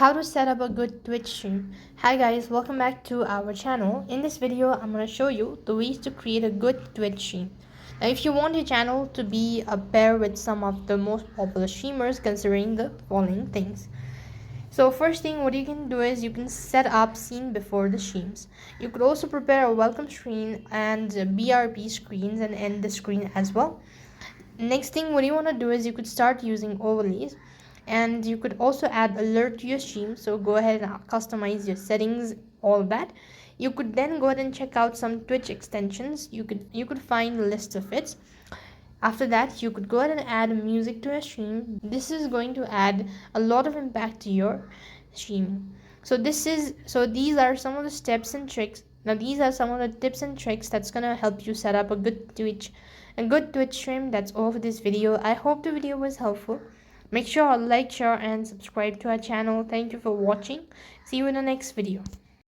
How to set up a good Twitch stream. Hi guys, welcome back to our channel. In this video, I'm going to show you the ways to create a good Twitch stream. Now, if you want your channel to be a pair with some of the most popular streamers, considering the following things. So first thing, what you can do is you can set up scene before the streams. You could also prepare a welcome screen and BRB screens and end the screen as well. Next thing, what you want to do is you could start using overlays, and you could also add alert to your stream. So go ahead and customize your settings, all that. You could then go ahead and check out some Twitch extensions. You could find a list of it. After that, you could go ahead and add music to your stream. This is going to add a lot of impact to your streaming. So these are some of the steps and tricks. Now these are some of the tips and tricks that's gonna help you set up a good Twitch stream. That's all for this video. I hope the video was helpful. Make sure to like, share and subscribe to our channel. Thank you for watching. See you in the next video.